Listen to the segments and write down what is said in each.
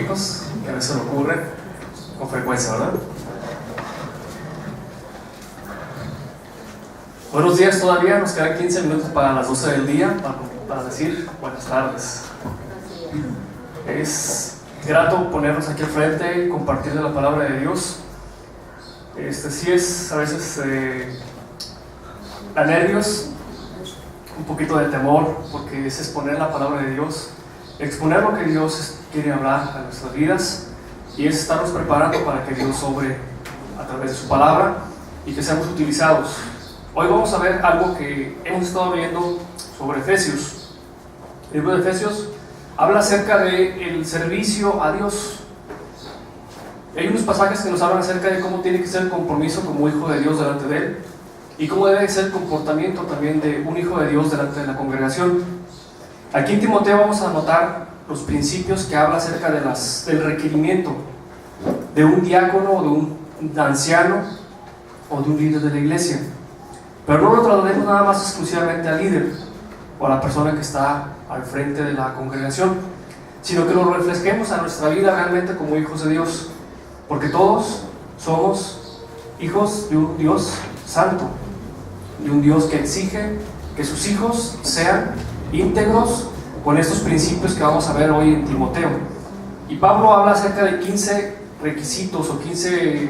hijos, que a veces me ocurre con frecuencia, ¿verdad? Buenos días todavía, nos quedan 15 minutos para las 12 del día para decir buenas tardes. Es grato ponernos aquí al frente y compartir la palabra de Dios. Sí es a veces a nervios, un poquito de temor, porque es exponer la palabra de Dios, exponer lo que Dios quiere hablar a nuestras vidas, y es estarnos preparando para que Dios obre a través de su palabra y que seamos utilizados. Hoy vamos a ver algo que hemos estado viendo sobre Efesios. El libro de Efesios habla acerca del servicio a Dios. Hay unos pasajes que nos hablan acerca de cómo tiene que ser el compromiso como hijo de Dios delante de Él, y cómo debe ser el comportamiento también de un hijo de Dios delante de la congregación. Aquí en Timoteo vamos a notar los principios que habla acerca del requerimiento de un diácono o de un anciano o de un líder de la iglesia. Pero no lo traslademos nada más exclusivamente al líder o a la persona que está al frente de la congregación, sino que lo reflejemos a nuestra vida realmente como hijos de Dios, porque todos somos hijos de un Dios santo, de un Dios que exige que sus hijos sean íntegros con estos principios que vamos a ver hoy en Timoteo. Y Pablo habla acerca de 15 requisitos o 15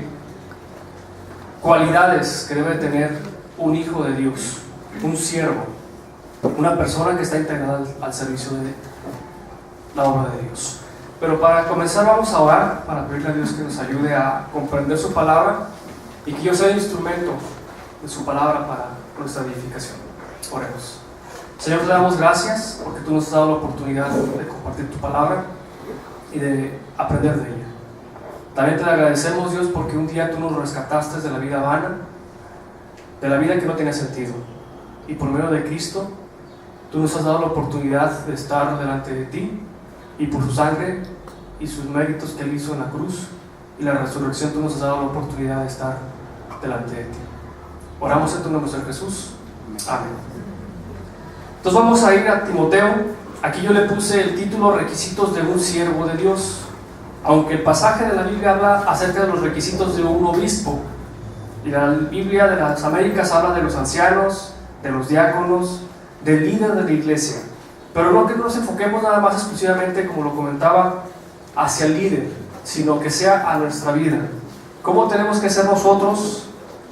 cualidades que debe tener un hijo de Dios, un siervo, una persona que está integrada al servicio de la obra de Dios. Pero para comenzar vamos a orar, para pedirle a Dios que nos ayude a comprender su palabra y que yo sea el instrumento de su palabra para nuestra edificación. Oremos. Señor, te damos gracias porque tú nos has dado la oportunidad de compartir tu palabra y de aprender de ella. También te agradecemos, Dios, porque un día tú nos rescataste de la vida vana, de la vida que no tenía sentido, y por medio de Cristo tú nos has dado la oportunidad de estar delante de ti, y por su sangre y sus méritos que Él hizo en la cruz y la resurrección tú nos has dado la oportunidad de estar delante de ti. Oramos en tu nombre, Señor Jesús. Amén. Entonces vamos a ir a Timoteo. Aquí yo le puse el título Requisitos de un siervo de Dios, aunque el pasaje de la Biblia habla acerca de los requisitos de un obispo, y la Biblia de las Américas habla de los ancianos, de los diáconos, del líder de la iglesia. Pero no que nos enfoquemos nada más exclusivamente, como lo comentaba, hacia el líder, sino que sea a nuestra vida. ¿Cómo tenemos que ser nosotros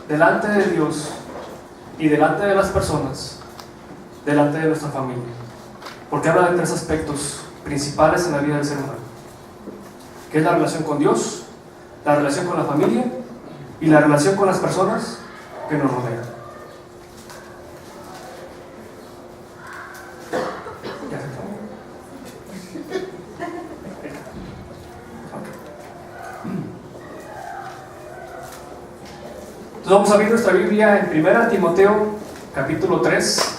delante de Dios y delante de las personas, delante de nuestra familia? Porque habla de tres aspectos principales en la vida del ser humano, que es la relación con Dios, la relación con la familia y la relación con las personas que nos rodean. Entonces vamos a abrir nuestra Biblia en 1 Timoteo capítulo 3.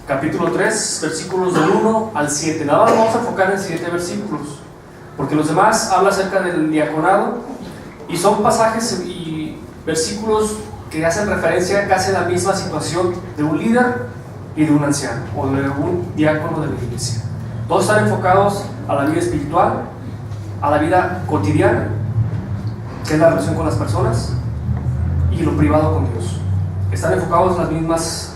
Capítulo 3, versículos del 1 al 7. Nada más vamos a enfocar en 7 versículos, porque los demás habla acerca del diaconado y son pasajes y versículos que hacen referencia casi a la misma situación de un líder y de un anciano o de un diácono de la iglesia. Todos están enfocados a la vida espiritual, a la vida cotidiana, que es la relación con las personas, y lo privado con Dios. Están enfocados en las mismas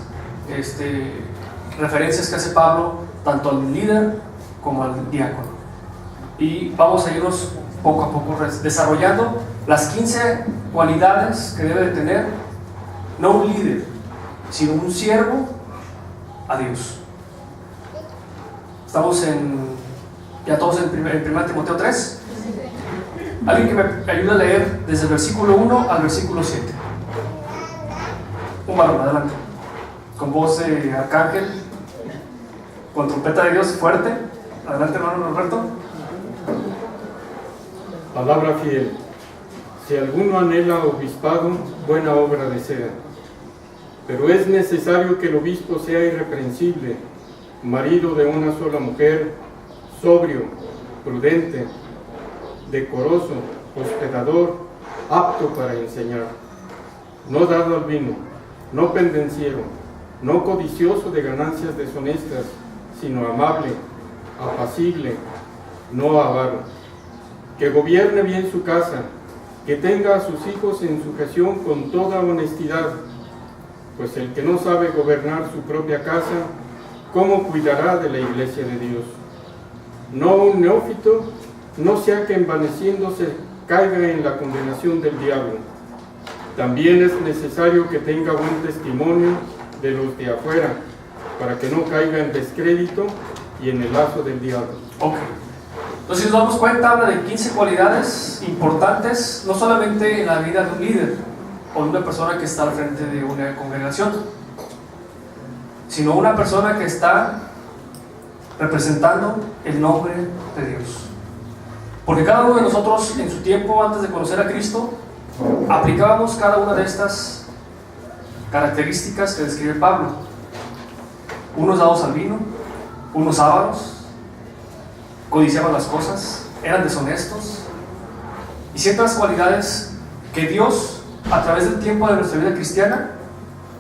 referencias que hace Pablo tanto al líder como al diácono, y vamos a irnos poco a poco desarrollando las 15 cualidades que debe de tener no un líder, sino un siervo a Dios. Estamos ya todos en 1 Timoteo 3. Alguien que me ayude a leer desde el versículo 1 al versículo 7. Un varón, adelante, con voz de arcángel, con trompeta de Dios fuerte. Adelante, hermano Roberto. Palabra fiel. Si alguno anhela obispado, buena obra desea. Pero es necesario que el obispo sea irreprensible, marido de una sola mujer, sobrio, prudente, decoroso, hospedador, apto para enseñar, no dado al vino, no pendenciero, no codicioso de ganancias deshonestas, sino amable, apacible, no avaro, que gobierne bien su casa, que tenga a sus hijos en sujeción con toda honestidad, pues el que no sabe gobernar su propia casa, ¿cómo cuidará de la iglesia de Dios? No un neófito, no sea que envaneciéndose caiga en la condenación del diablo. También es necesario que tenga buen testimonio de los de afuera, para que no caiga en descrédito y en el lazo del diablo. Ok. Entonces, si nos damos cuenta, habla de 15 cualidades importantes, no solamente en la vida de un líder o de una persona que está al frente de una congregación, sino una persona que está representando el nombre de Dios. Porque cada uno de nosotros, en su tiempo antes de conocer a Cristo, aplicábamos cada una de estas características que describe Pablo. Unos dados al vino, unos ávaros, codiciaban las cosas, eran deshonestos, y ciertas cualidades que Dios, a través del tiempo de nuestra vida cristiana,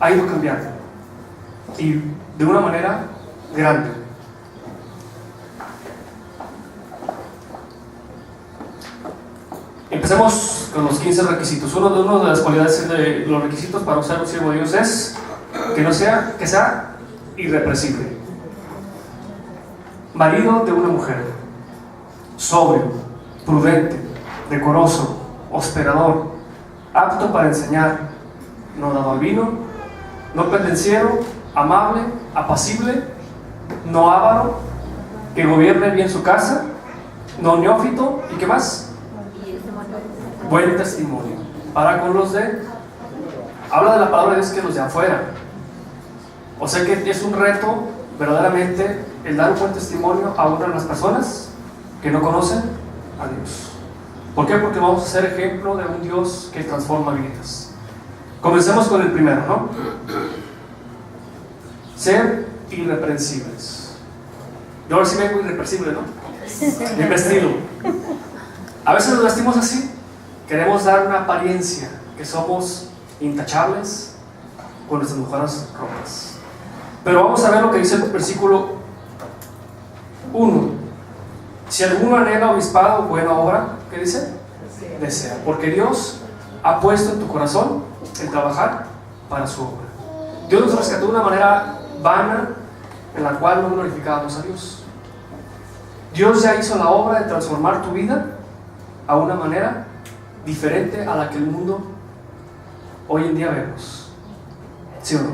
ha ido cambiando, y de una manera grande. Empecemos con los 15 requisitos. Uno de las cualidades de los requisitos para ser un siervo de Dios es que sea irreprensible. Marido de una mujer, sobrio, prudente, decoroso, hospedador, apto para enseñar, no dado al vino, no pendenciero, amable, apacible, no avaro, que gobierne bien su casa, no neófito, ¿y qué más? Buen testimonio para con los de... Habla de la palabra de Dios que los de afuera. O sea que es un reto verdaderamente el dar un buen testimonio a una de las personas que no conocen a Dios. ¿Por qué? Porque vamos a ser ejemplo de un Dios que transforma vidas. Comencemos con el primero, ¿no? Ser irreprensibles. Yo ahora sí vengo irreprensible, ¿no? Bien vestido. A veces nos vestimos así. Queremos dar una apariencia que somos intachables con nuestras mejores ropas. Pero vamos a ver lo que dice el versículo 1. Si alguno anhela obispado o buena obra, ¿qué dice? Desea. Porque Dios ha puesto en tu corazón el trabajar para su obra. Dios nos rescató de una manera vana en la cual no glorificábamos a Dios. Dios ya hizo la obra de transformar tu vida a una manera diferente a la que el mundo hoy en día vemos. ¿Sí o no?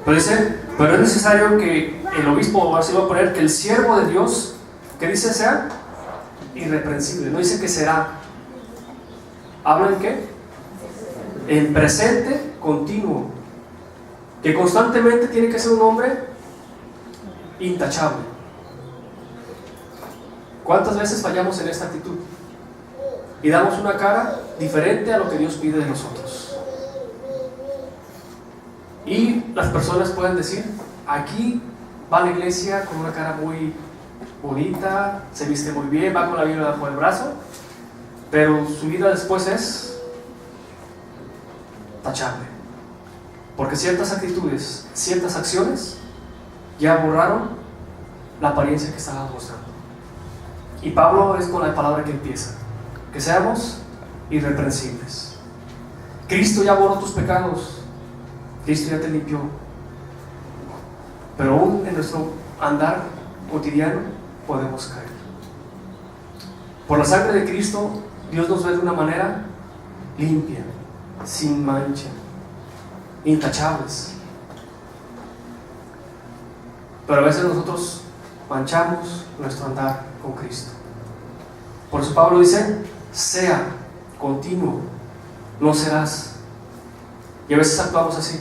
Pero dice, pero es necesario que el obispo, así va a poner, que el siervo de Dios, que dice sea irreprensible, no dice que será. ¿Habla en qué? En presente continuo, que constantemente tiene que ser un hombre intachable. ¿Cuántas veces fallamos en esta actitud? Y damos una cara diferente a lo que Dios pide de nosotros. Y las personas pueden decir, aquí va a la iglesia con una cara muy bonita, se viste muy bien, va con la Biblia bajo el brazo, pero su vida después es tachable. Porque ciertas actitudes, ciertas acciones, ya borraron la apariencia que estaba mostrando. Y Pablo es con la palabra que empieza. Que seamos irreprensibles. Cristo ya borró tus pecados. Cristo ya te limpió. Pero aún en nuestro andar cotidiano podemos caer. Por la sangre de Cristo, Dios nos ve de una manera limpia, sin mancha, intachables. Pero a veces nosotros manchamos nuestro andar con Cristo. Por eso Pablo dice, sea continuo, no serás. Y a veces actuamos así.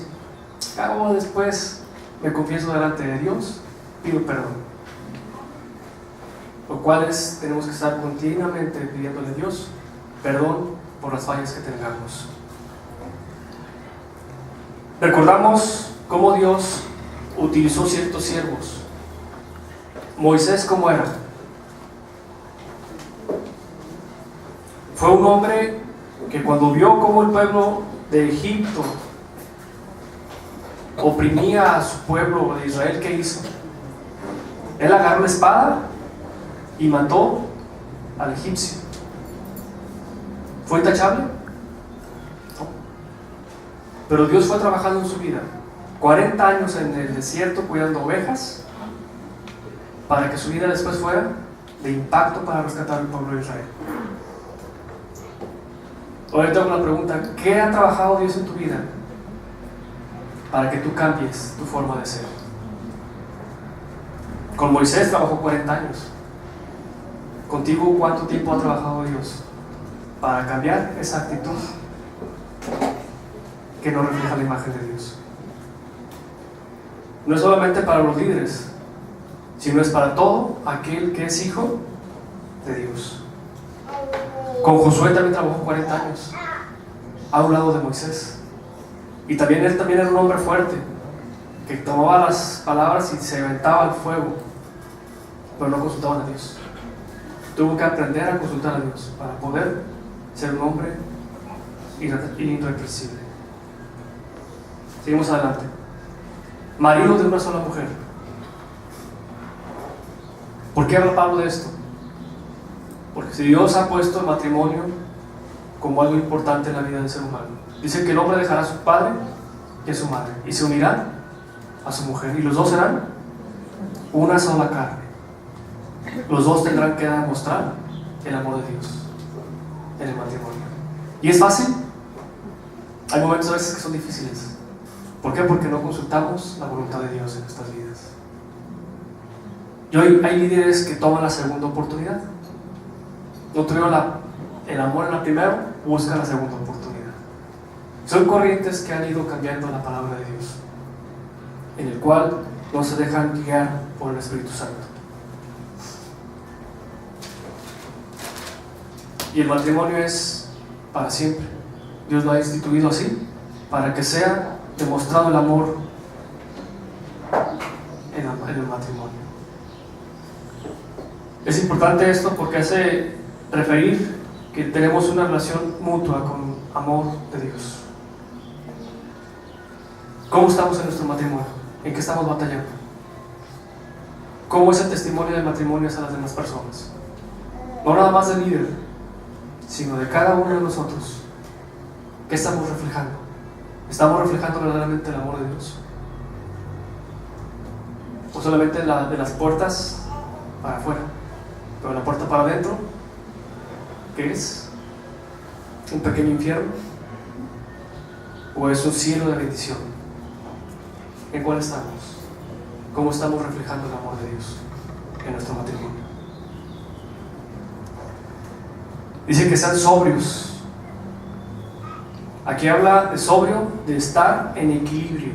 Después me confieso delante de Dios, pido perdón. Lo cual es, tenemos que estar continuamente pidiéndole a Dios perdón por las fallas que tengamos. Recordamos cómo Dios utilizó ciertos siervos. Moisés, ¿cómo era? Fue un hombre que cuando vio cómo el pueblo de Egipto oprimía a su pueblo de Israel, ¿qué hizo? Él agarró la espada y mató al egipcio. ¿Fue intachable? No. Pero Dios fue trabajando en su vida. 40 años en el desierto cuidando ovejas para que su vida después fuera de impacto para rescatar al pueblo de Israel. Ahora tengo una pregunta: ¿qué ha trabajado Dios en tu vida para que tú cambies tu forma de ser? Con Moisés trabajó 40 años. ¿Contigo cuánto tiempo ha trabajado Dios para cambiar esa actitud que no refleja la imagen de Dios? No es solamente para los líderes, sino es para todo aquel que es hijo de Dios. Con Josué también trabajó 40 años a un lado de Moisés, y también él también era un hombre fuerte que tomaba las palabras y se aventaba al fuego, pero no consultaban a Dios. Tuvo que aprender a consultar a Dios para poder ser un hombre irrepresible. Seguimos adelante. Marido de una sola mujer. ¿Por qué habla Pablo de esto? Porque si Dios ha puesto el matrimonio como algo importante en la vida del ser humano, dice que el hombre dejará a su padre y a su madre y se unirá a su mujer, y los dos serán una sola carne. Los dos tendrán que demostrar el amor de Dios en el matrimonio. ¿Y es fácil? Hay momentos a veces que son difíciles. ¿Por qué? Porque no consultamos la voluntad de Dios en nuestras vidas. Y hoy hay líderes que toman la segunda oportunidad. No tuvieron el amor en la primera, buscan la segunda oportunidad. Son corrientes que han ido cambiando la palabra de Dios, en el cual no se dejan guiar por el Espíritu Santo. Y el matrimonio es para siempre. Dios lo ha instituido así, para que sea demostrado el amor en el matrimonio. Es importante esto porque hace referir que tenemos una relación mutua con amor de Dios. ¿Cómo estamos en nuestro matrimonio? ¿En qué estamos batallando? ¿Cómo es el testimonio del matrimonio hacia las demás personas? No nada más del líder, sino de cada uno de nosotros. ¿Qué estamos reflejando? ¿Estamos reflejando verdaderamente el amor de Dios? ¿O solamente de las puertas para afuera? Pero la puerta para adentro, ¿qué es? ¿Un pequeño infierno? ¿O es un cielo de bendición? ¿En cuál estamos? ¿Cómo estamos reflejando el amor de Dios en nuestro matrimonio? Dice que sean sobrios. Aquí habla de sobrio, de estar en equilibrio.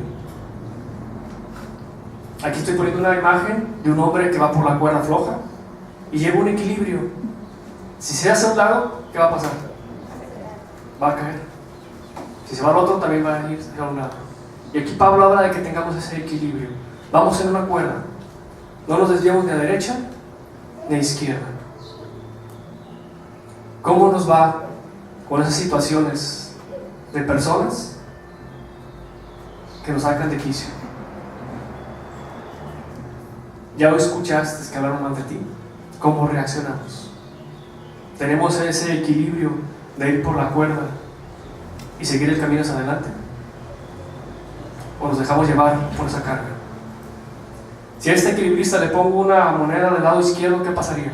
Aquí estoy poniendo una imagen de un hombre que va por la cuerda floja y lleva un equilibrio. Si se hace a un lado, ¿qué va a pasar? Va a caer. Si se va al otro, también va a ir a un lado. Y aquí Pablo habla de que tengamos ese equilibrio. Vamos en una cuerda. No nos desviamos ni a derecha ni a izquierda. ¿Cómo nos va con esas situaciones de personas que nos sacan de quicio? Ya lo escuchaste que hablaron mal de ti. ¿Cómo reaccionamos? ¿Tenemos ese equilibrio de ir por la cuerda y seguir el camino hacia adelante? ¿O nos dejamos llevar por esa carga? Si a este equilibrista le pongo una moneda del lado izquierdo, ¿qué pasaría?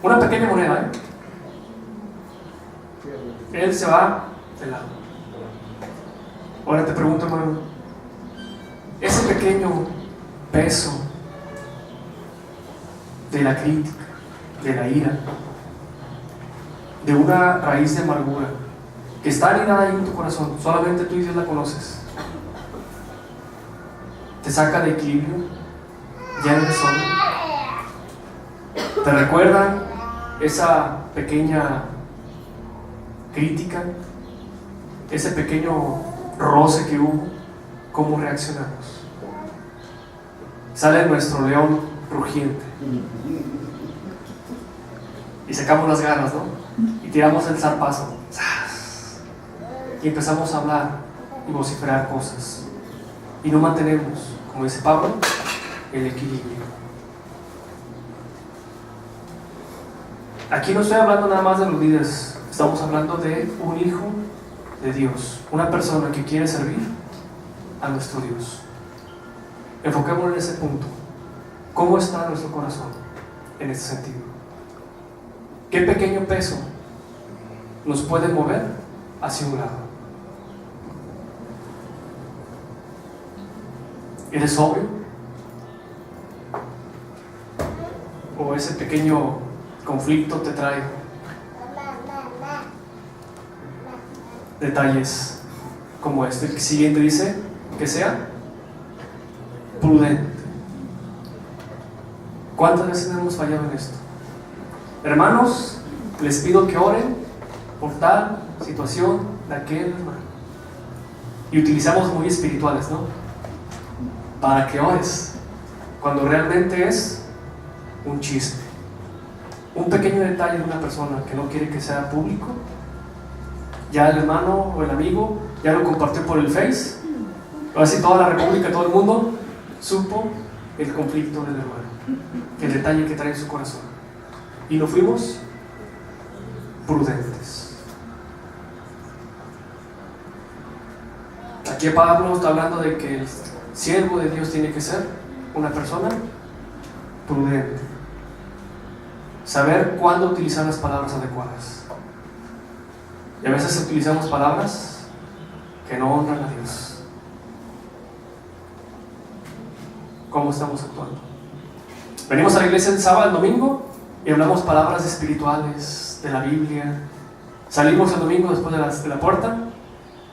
Una pequeña moneda, Él se va de lado. Ahora te pregunto, hermano, ese pequeño peso de la crítica, de la ira, de una raíz de amargura que está anidada ahí en tu corazón, solamente tú y Dios la conoces, te saca de equilibrio, ya eres solo. ¿Te recuerdan esa pequeña crítica, ese pequeño roce que hubo? ¿Cómo reaccionamos? Sale nuestro león rugiente y sacamos las garras, ¿no? Y tiramos el zarpazo. y empezamos a hablar y vociferar cosas. Y no mantenemos, como dice Pablo, el equilibrio. Aquí no estoy hablando nada más de los líderes, estamos hablando de un hijo de Dios, una persona que quiere servir a nuestro Dios. Enfoquémonos en ese punto. ¿Cómo está nuestro corazón en este sentido? ¿Qué pequeño peso nos puede mover hacia un lado? ¿Eres sobrio? ¿O ese pequeño conflicto te trae detalles como este? El siguiente dice que sea prudente. ¿Cuántas veces hemos fallado en esto? Hermanos, les pido que oren por tal situación de aquel hermano. Y utilizamos muy espirituales, ¿no? Para que ores, cuando realmente es un chiste, un pequeño detalle de una persona que no quiere que sea público. Ya el hermano o el amigo ya lo compartió por el Face, ahora sí toda la república, todo el mundo supo el conflicto del hermano, el detalle que trae en su corazón, y no fuimos prudentes. Aquí Pablo está hablando de que el siervo de Dios tiene que ser una persona prudente, saber cuándo utilizar las palabras adecuadas. Y a veces utilizamos palabras que no honran a Dios. ¿Cómo estamos actuando? Venimos a la iglesia el sábado, el domingo, y hablamos palabras espirituales de la Biblia. Salimos el domingo después de la puerta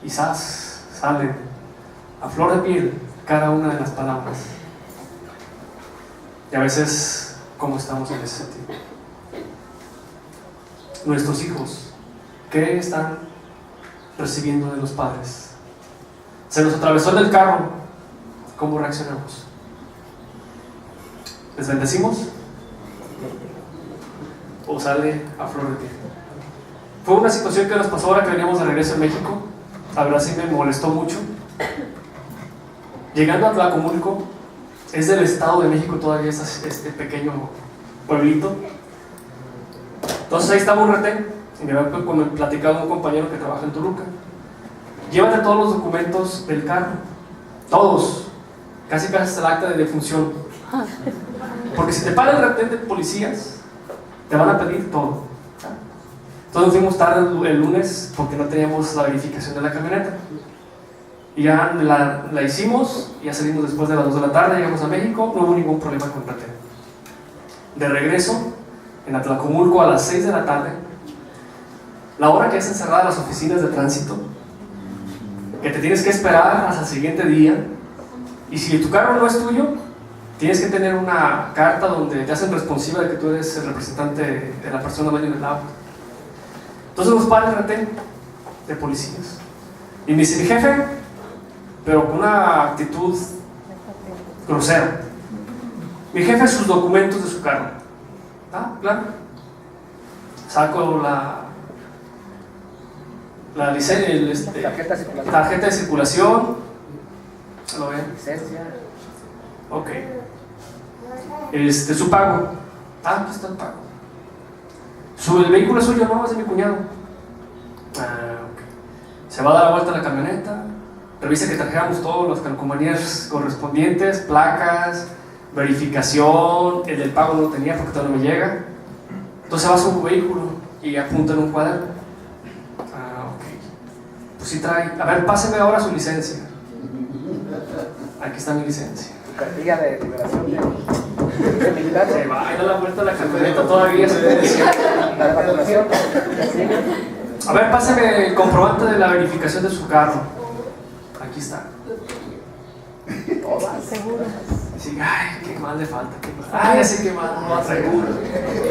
y salen a flor de piel cada una de las palabras. Y a veces, ¿cómo estamos en ese sentido? Nuestros hijos, ¿qué están recibiendo de los padres? Se nos atravesó en el carro, ¿cómo reaccionamos? ¿Les bendecimos? ¿O sale a flor de piel? Fue una situación que nos pasó ahora que veníamos de regreso en México. La verdad sí me molestó mucho. Llegando a Tlacomulco, es del Estado de México todavía este pequeño pueblito. Entonces ahí estaba un retén, y me había platicado un compañero que trabaja en Toluca. Llévate todos los documentos del carro, todos, casi hasta el acta de defunción, porque si te para el retén de policías te van a pedir todo. Entonces fuimos tarde el lunes porque no teníamos la verificación de la camioneta, y ya la hicimos, ya salimos después de las 2 de la tarde, llegamos a México, no hubo ningún problema con el retén. De regreso en Atlacomulco a las 6 de la tarde, la hora que es encerrada las oficinas de tránsito, que te tienes que esperar hasta el siguiente día, y si tu carro no es tuyo, tienes que tener una carta donde te hacen responsable de que tú eres el representante de la persona dueña del auto. Entonces nos para el retén de policías y me dice: mi jefe, pero con una actitud grosera, mi jefe, sus documentos de su carro. Ah, claro. Saco la licencia, tarjeta de circulación. ¿Lo ven? Licencia. Ok. Su pago. Ah, pues está el pago. ¿El vehículo es suyo? No, es de mi cuñado. Ah, ok. Se va a dar la vuelta a la camioneta, revisa que trajéramos todas las calcomanías correspondientes, placas, verificación. El del pago no lo tenía porque todavía no me llega. Entonces va a su vehículo y apunta en un cuaderno. Ah, ok. Pues sí trae. A ver, páseme ahora su licencia. Aquí está mi licencia. Cartilla de liberación de militar. Se va a dar la vuelta a la camioneta todavía. La vacunación. A ver, páseme el comprobante de la verificación de su carro. Aquí está. Todas. Seguro. Sí, ay, qué mal le falta. Ay, así que mal no va a traer.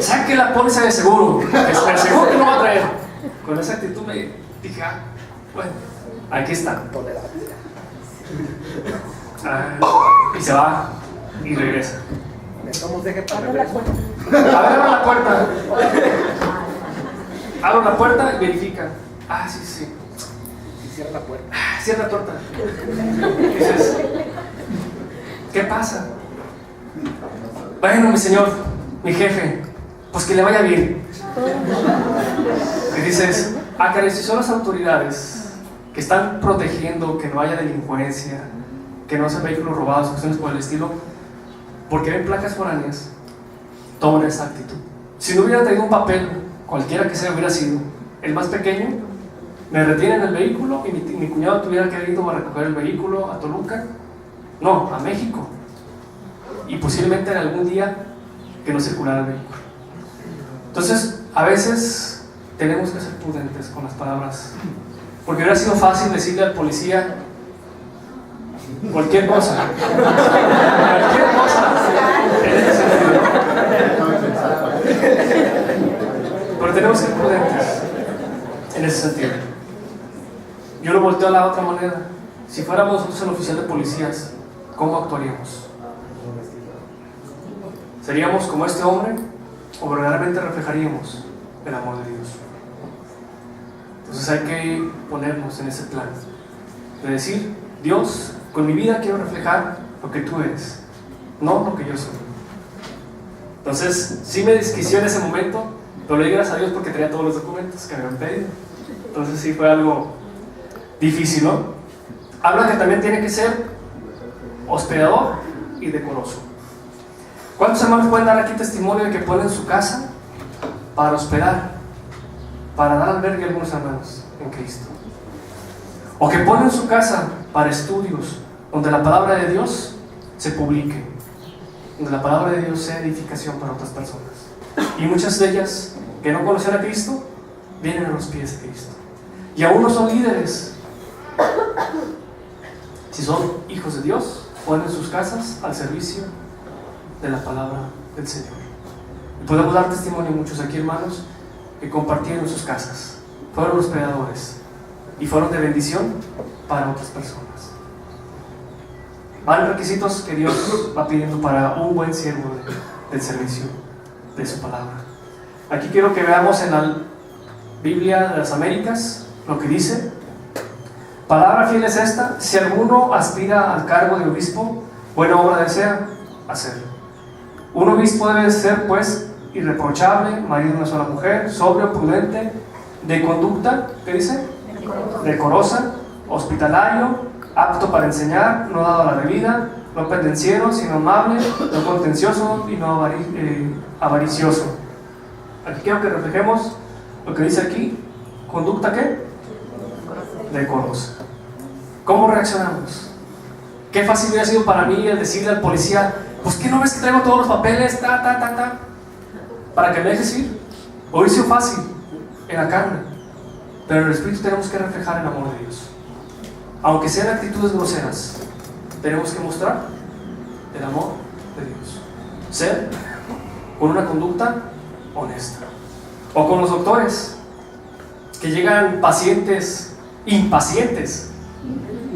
Saque la póliza de seguro. El seguro que no va a traer. Con esa actitud me dije, bueno, aquí está. Tolerancia. Y se va y regresa. ¿Cómo deje para A ver, abro la puerta. Abro la puerta y verifica. Ah, sí. Cierra puerta. Cierra la puerta. Dices, ¿qué pasa? Bueno, mi señor, mi jefe, pues que le vaya bien. Y dices, caray, si son las autoridades que están protegiendo que no haya delincuencia, que no sean vehículos robados, cuestiones por el estilo, porque ven placas foráneas, toman esa actitud. Si no hubiera traído un papel, cualquiera que sea hubiera sido el más pequeño, me retienen el vehículo y mi cuñado tuviera que ir a recoger el vehículo a Toluca, no, a México, y posiblemente en algún día que no circulara el vehículo. Entonces, a veces tenemos que ser prudentes con las palabras, porque hubiera sido fácil decirle al policía cualquier cosa, en ese sentido. Pero tenemos que ser prudentes en ese sentido. Yo lo volteo a la otra manera. Si fuéramos nosotros el oficial de policías, ¿cómo actuaríamos? ¿Seríamos como este hombre o verdaderamente reflejaríamos el amor de Dios? Entonces hay que ponernos en ese plan de decir, Dios, con mi vida quiero reflejar lo que tú eres, no lo que yo soy. Entonces sí me desquició en ese momento, pero le di gracias a Dios porque tenía todos los documentos que me habían pedido. Entonces sí fue algo difícil, ¿no? Habla que también tiene que ser hospedador y decoroso. ¿Cuántos hermanos pueden dar aquí testimonio de que ponen su casa para hospedar, para dar albergue a algunos hermanos en Cristo? O que ponen su casa para estudios, donde la palabra de Dios se publique, donde la palabra de Dios sea edificación para otras personas. Y muchas de ellas que no conocen a Cristo vienen a los pies de Cristo. Y aún no son líderes. Si son hijos de Dios, ponen sus casas al servicio de la palabra del Señor. Y podemos dar testimonio a muchos aquí, hermanos, que compartieron sus casas, fueron hospedadores y fueron de bendición para otras personas. Van requisitos que Dios va pidiendo para un buen siervo del servicio de su palabra. Aquí quiero que veamos en la Biblia de las Américas lo que dice. Palabra fiel es esta: si alguno aspira al cargo de obispo, buena obra desea hacer. Un obispo debe ser, pues, irreprochable, marido de una sola mujer, sobrio, prudente, de conducta, ¿qué dice? Decorosa, hospitalario, apto para enseñar, no dado a la bebida, no pendenciero, sino amable, no contencioso y no avaricioso. Aquí quiero que reflejemos lo que dice aquí. ¿Conducta qué? Decorosa. ¿Cómo reaccionamos? Qué fácil hubiera sido para mí el decirle al policía, pues ¿qué no ves que traigo todos los papeles, para que me dejes ir? Hubiera sido fácil en la carne, pero en el Espíritu tenemos que reflejar el amor de Dios. Aunque sean actitudes groseras, tenemos que mostrar el amor de Dios. Ser con una conducta honesta. O con los doctores que llegan pacientes impacientes,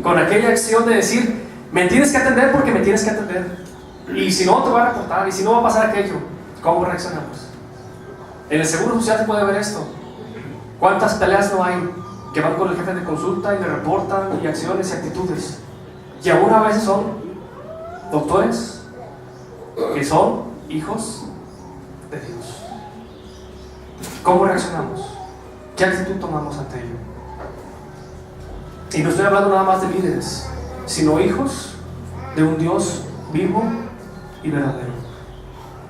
con aquella acción de decir, me tienes que atender porque me tienes que atender, y si no te voy a reportar, y si no va a pasar aquello. ¿Cómo reaccionamos? En el Seguro Social se puede ver esto. ¿Cuántas peleas no hay que van con el jefe de consulta y le reportan, y acciones y actitudes? Y aún a veces son doctores que son hijos de Dios. ¿Cómo reaccionamos? ¿Qué actitud tomamos ante ello? Y no estoy hablando nada más de líderes, sino hijos de un Dios vivo y verdadero.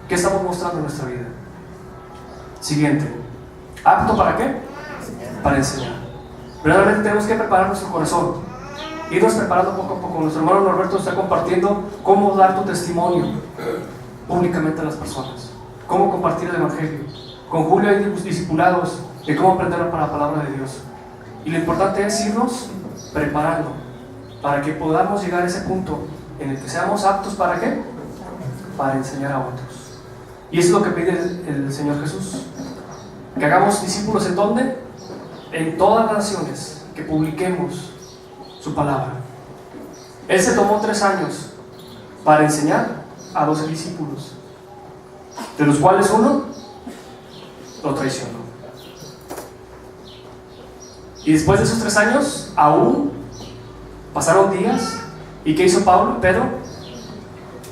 ¿Qué estamos mostrando en nuestra vida? Siguiente. ¿Apto para qué? Para enseñar. Verdaderamente tenemos que preparar nuestro corazón, irnos preparando poco a poco. Nuestro hermano Norberto está compartiendo cómo dar tu testimonio públicamente a las personas, cómo compartir el Evangelio. Con Julio hay discipulados de cómo aprender para la palabra de Dios. Y lo importante es irnos preparando para que podamos llegar a ese punto en el que seamos aptos ¿para qué? Para enseñar a otros. Y eso es lo que pide el Señor Jesús, que hagamos discípulos. ¿En dónde? En todas las naciones, que publiquemos su palabra. Él se tomó 3 años para enseñar a 12 discípulos, de los cuales uno lo traicionó. Y después de esos 3 años, aún pasaron días. ¿Y qué hizo Pedro?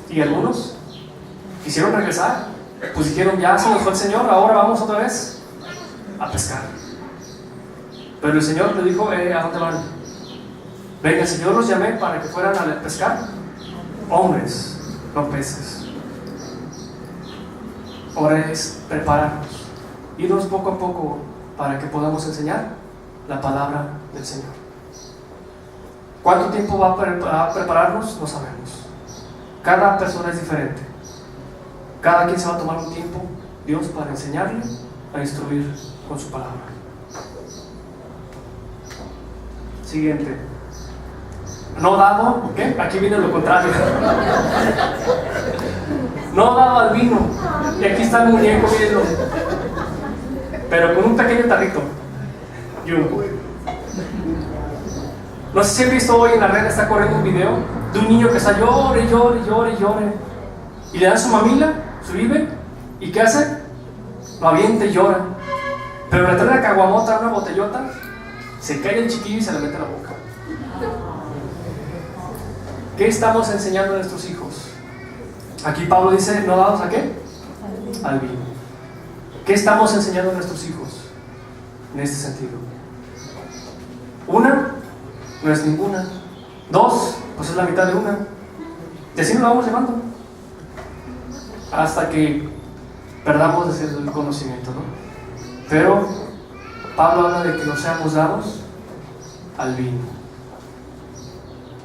Y algunos quisieron regresar. Pues dijeron, ya se nos fue el Señor, ahora vamos otra vez a pescar. Pero el Señor le dijo, ¿a dónde van? Venga, si yo los llamé para que fueran a pescar hombres, no peces. Ahora es prepararnos, irnos poco a poco para que podamos enseñar la palabra del Señor. ¿Cuánto tiempo va a prepararnos? No sabemos. Cada persona es diferente. Cada quien se va a tomar un tiempo, Dios, para enseñarle, a instruir con su palabra. Siguiente. No dado, ¿qué? Aquí viene lo contrario. No dado al vino. Y aquí está el muñeco, mírenlo. Pero con un pequeño tarrito. No sé si han visto hoy en la red, está corriendo un video de un niño que está llore. Y le dan su mamila, su bibe, ¿y qué hace? Lo avienta y llora. Pero le trae la caguamota, una botellota, se cae el chiquillo y se le mete a la boca. ¿Qué estamos enseñando a nuestros hijos? Aquí Pablo dice, ¿no dados a qué? Al vino. ¿Qué estamos enseñando a nuestros hijos en este sentido? 1, no es ninguna. 2, pues es la mitad de una. Y así nos la vamos llevando hasta que perdamos el conocimiento, ¿no? Pero Pablo habla de que no seamos dados al vino.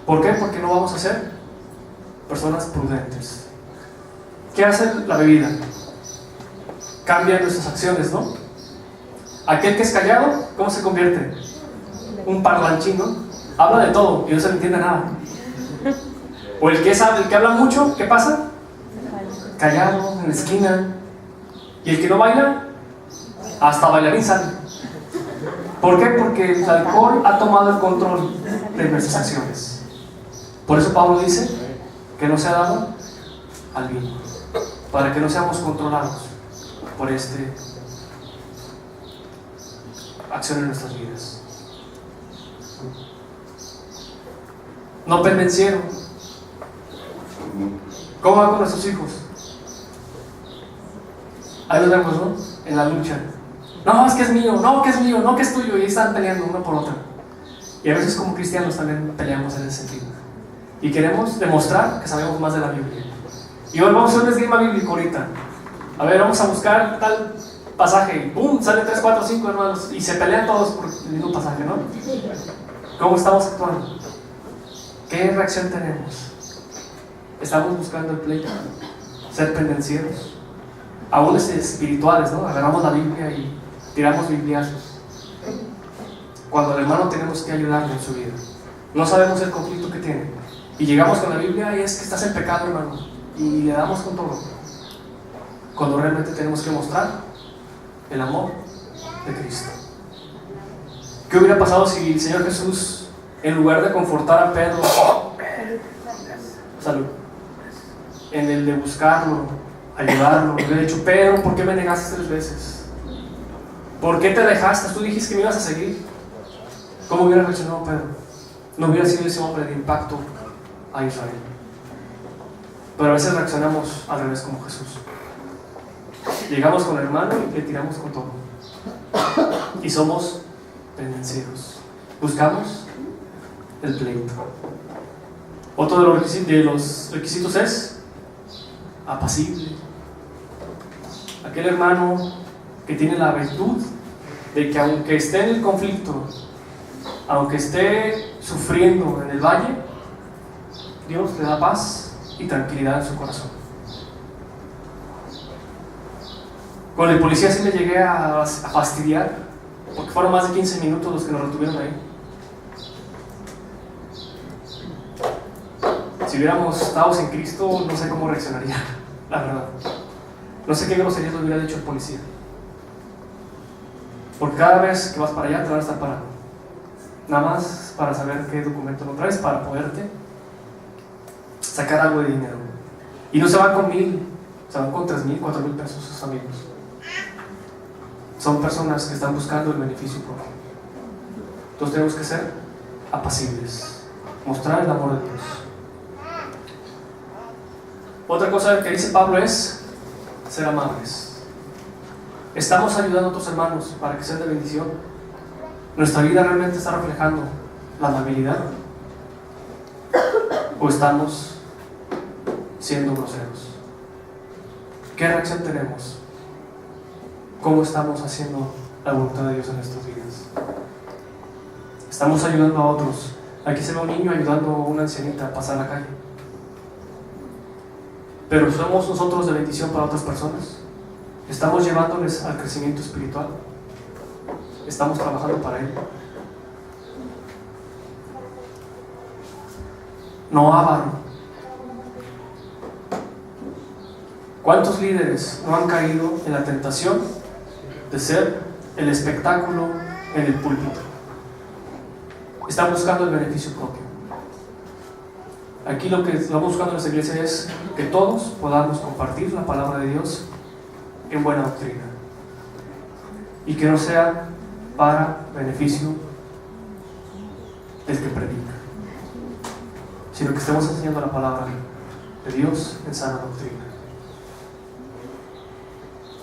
¿Por qué? Porque no vamos a ser personas prudentes. ¿Qué hace la bebida? Cambia nuestras acciones, ¿no? Aquel que es callado, ¿cómo se convierte? Un parlanchín, ¿no? Habla de todo y no se le entiende nada. O el que sabe, el que habla mucho, ¿qué pasa? Callado, en la esquina. Y el que no baila, hasta bailarín sale. ¿Por qué? Porque el alcohol ha tomado el control de nuestras acciones. Por eso Pablo dice que no se ha dado al vino, para que no seamos controlados por esta acción en nuestras vidas. No pendenciero. ¿Cómo va con nuestros hijos? Ahí los vemos, ¿no? En la lucha. No, es que es mío, no, que es mío, no, que es tuyo. Y ahí están peleando uno por otro. Y a veces como cristianos también peleamos en ese sentido. Y queremos demostrar que sabemos más de la Biblia. Y hoy vamos a hacer un esgrima bíblico ahorita. A ver, vamos a buscar tal pasaje. Y ¡pum! Sale 3, 4, 5 hermanos. Y se pelean todos por el mismo pasaje, ¿no? ¿Cómo estamos actuando? ¿Qué reacción tenemos? ¿Estamos buscando el pleito? ¿Ser pendencieros? Aún espirituales, ¿no? Agarramos la Biblia y tiramos bibliazos. Cuando al hermano tenemos que ayudarle en su vida. No sabemos el conflicto que tiene. Y llegamos con la Biblia y es que estás en pecado, hermano. Y le damos con todo. Cuando realmente tenemos que mostrar el amor de Cristo. ¿Qué hubiera pasado si el Señor Jesús, en lugar de confortar a Pedro, salud, en el de buscarlo, ayudarlo, le hubiera dicho, Pedro, ¿por qué me negaste 3 veces? ¿Por qué te alejaste? Tú dijiste que me ibas a seguir. ¿Cómo hubiera reaccionado Pedro? No hubiera sido ese hombre de impacto a Israel. Pero a veces reaccionamos al revés como Jesús. Llegamos con el hermano y le tiramos con todo. Y somos pendencieros. Buscamos el pleito. Otro de los requisitos es apacible. Aquel hermano que tiene la virtud de que aunque esté en el conflicto, aunque esté sufriendo en el valle, Dios le da paz y tranquilidad en su corazón. Con el policía sí me llegué a fastidiar, porque fueron más de 15 minutos los que nos retuvieron ahí. Si hubiéramos estado sin Cristo, no sé cómo reaccionaría, la verdad. No sé qué groserías le hubiera dicho el policía. Porque cada vez que vas para allá te van a estar parando. Nada más para saber qué documento no traes, para poderte sacar algo de dinero. Y no se van con 1,000, se van con 3,000, 4,000 pesos sus amigos. Son personas que están buscando el beneficio propio. Entonces tenemos que ser apacibles, mostrar el amor de Dios. Otra cosa que dice Pablo es ser amables. ¿Estamos ayudando a otros hermanos para que sean de bendición? ¿Nuestra vida realmente está reflejando la amabilidad? ¿O estamos siendo groseros? ¿Qué reacción tenemos? ¿Cómo estamos haciendo la voluntad de Dios en estos días? ¿Estamos ayudando a otros? Aquí se ve un niño ayudando a una ancianita a pasar la calle. Pero ¿somos nosotros de bendición para otras personas? ¿Estamos llevándoles al crecimiento espiritual? ¿Estamos trabajando para ello? No avaro. ¿Cuántos líderes no han caído en la tentación de ser el espectáculo en el púlpito? Están buscando el beneficio propio. Aquí lo que estamos buscando en esta iglesia es que todos podamos compartir la palabra de Dios en buena doctrina y que no sea para beneficio del que predica, sino que estemos enseñando la palabra de Dios en sana doctrina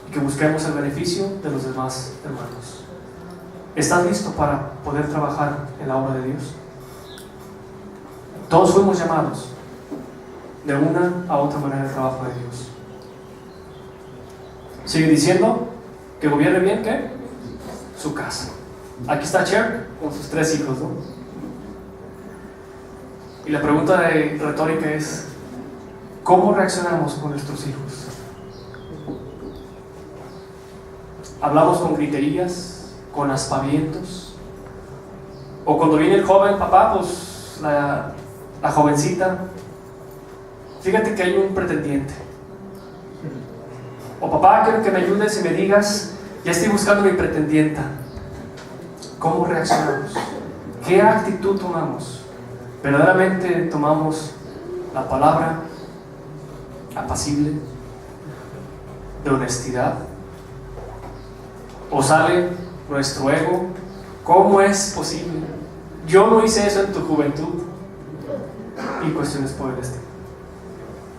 y que busquemos el beneficio de los demás hermanos. ¿Estás listo para poder trabajar en la obra de Dios? Todos fuimos llamados de una a otra manera el trabajo de Dios. Sigue diciendo que gobierne bien, ¿qué? Su casa. Aquí está Cher con sus 3 hijos, ¿no? Y la pregunta retórica es: ¿cómo reaccionamos con nuestros hijos? ¿Hablamos con griterías, con aspavientos? O cuando viene el joven, papá, pues la jovencita, fíjate que hay un pretendiente. O papá, quiero que me ayudes y me digas, ya estoy buscando mi pretendienta. ¿Cómo reaccionamos? ¿Qué actitud tomamos? ¿Verdaderamente tomamos la palabra apacible, de honestidad? ¿O sale nuestro ego? ¿Cómo es posible? Yo no hice eso en tu juventud. Y cuestiones por el estilo.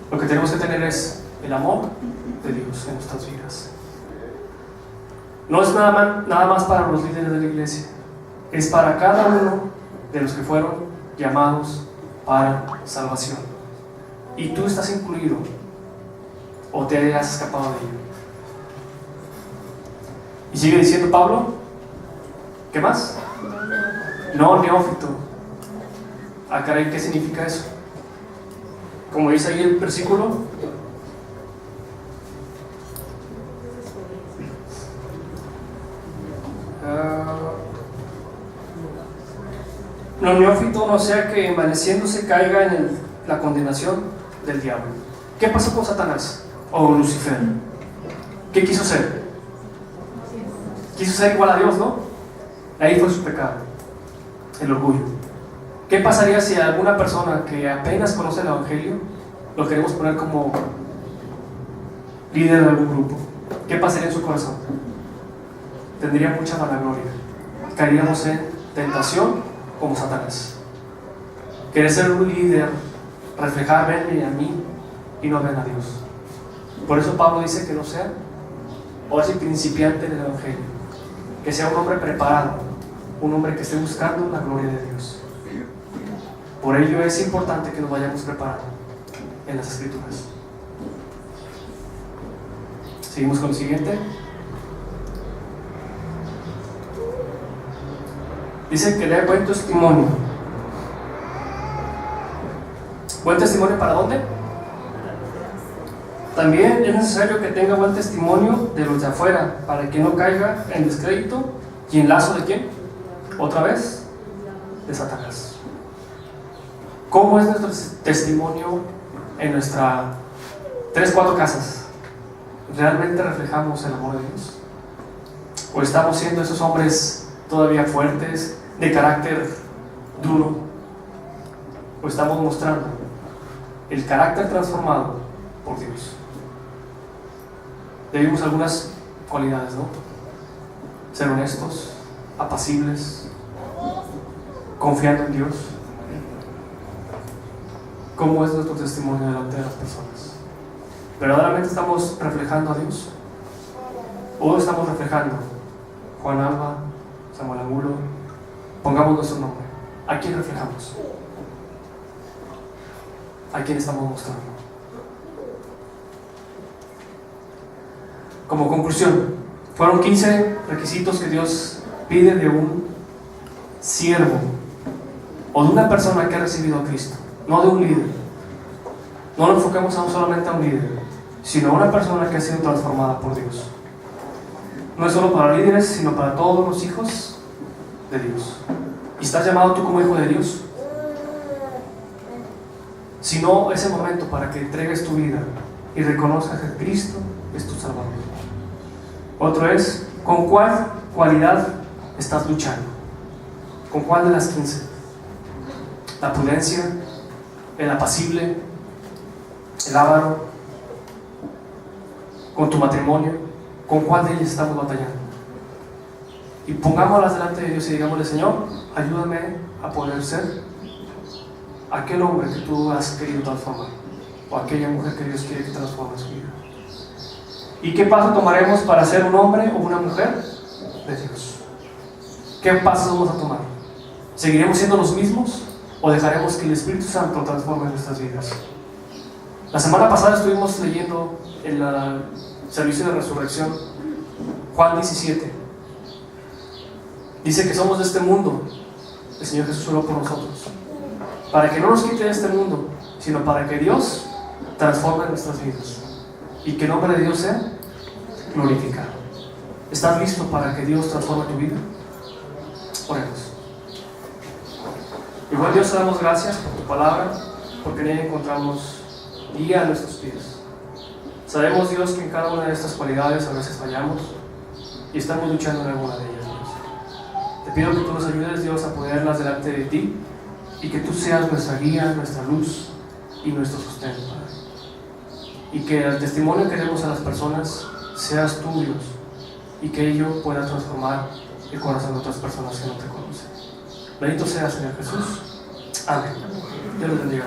Lo que tenemos que tener es el amor de Dios en nuestras vidas. No es nada más para los líderes de la iglesia, es para cada uno de los que fueron llamados para salvación. Y tú estás incluido o te has escapado de ello. Y sigue diciendo Pablo, ¿qué más? No neófito. Ah, caray, ¿qué significa eso? Como dice ahí el versículo, no neófito, no sea que envaneciéndose caiga en la condenación del diablo. ¿Qué pasó con Satanás? O Lucifer. ¿Qué quiso ser? Quiso ser igual a Dios, ¿no? Ahí fue su pecado, el orgullo. ¿Qué pasaría si a alguna persona que apenas conoce el Evangelio lo queremos poner como líder de algún grupo? ¿Qué pasaría en su corazón? Tendría mucha vanagloria. Caeríamos en tentación como Satanás. Querer ser un líder, reflejar, verme a mí y no ver a Dios. Por eso Pablo dice que no sea, o así, principiante en el Evangelio, que sea un hombre preparado, un hombre que esté buscando la gloria de Dios. Por ello es importante que nos vayamos preparando en las Escrituras. Seguimos con el siguiente. Dice que dé buen testimonio. ¿Buen testimonio para dónde? También es necesario que tenga buen testimonio de los de afuera, para que no caiga en descrédito y en lazo de ¿quién? Otra vez, de Satanás. ¿Cómo es nuestro testimonio en nuestras 3-4 casas? ¿Realmente reflejamos el amor de Dios? ¿O estamos siendo esos hombres todavía fuertes, de carácter duro? ¿O estamos mostrando el carácter transformado por Dios? Debemos algunas cualidades, ¿no? Ser honestos, apacibles, confiando en Dios? ¿Cómo es nuestro testimonio delante de las personas? ¿Verdaderamente estamos reflejando a Dios? ¿O estamos reflejando Juan Alba, Samuel Angulo? Pongamos nuestro nombre. ¿A quién reflejamos? ¿A quién estamos mostrando? Como conclusión, fueron 15 requisitos que Dios pide de un siervo o de una persona que ha recibido a Cristo, no de un líder. No nos enfocamos solamente a un líder, sino a una persona que ha sido transformada por Dios. No es solo para líderes, sino para todos los hijos de Dios. ¿Y estás llamado tú como hijo de Dios? Si no, es el momento para que entregues tu vida y reconozcas que Cristo es tu Salvador. Otro es, ¿con cuál cualidad estás luchando? ¿Con cuál de las 15? La prudencia, el apacible, el avaro, con tu matrimonio. ¿Con cuál de ellas estamos batallando? Y pongámoslas delante de Dios y digámosle: Señor, ayúdame a poder ser aquel hombre que tú has querido transformar, o aquella mujer que Dios quiere que transforme su vida. ¿Y qué paso tomaremos para ser un hombre o una mujer de Dios? ¿Qué pasos vamos a tomar? ¿Seguiremos siendo los mismos o dejaremos que el Espíritu Santo transforme nuestras vidas? La semana pasada estuvimos leyendo en el servicio de resurrección Juan 17. Dice que somos de este mundo. El Señor Jesús oró por nosotros, para que no nos quite de este mundo, sino para que Dios transforme nuestras vidas y que el nombre de Dios sea glorificado. ¿Estás listo para que Dios transforme tu vida? Oremos. Igual Dios, te damos gracias por tu palabra, porque en ella encontramos guía a nuestros pies. Sabemos, Dios, que en cada una de estas cualidades a veces fallamos y estamos luchando en alguna de ellas, Dios. Te pido que tú nos ayudes, Dios, a ponerlas delante de ti y que tú seas nuestra guía, nuestra luz y nuestro sustento, Padre. Y que el testimonio que demos a las personas seas tú, Dios, y que ello pueda transformar el corazón de otras personas que no te conocen. Bendito sea, Señor Jesús. Amén. Dios los bendiga.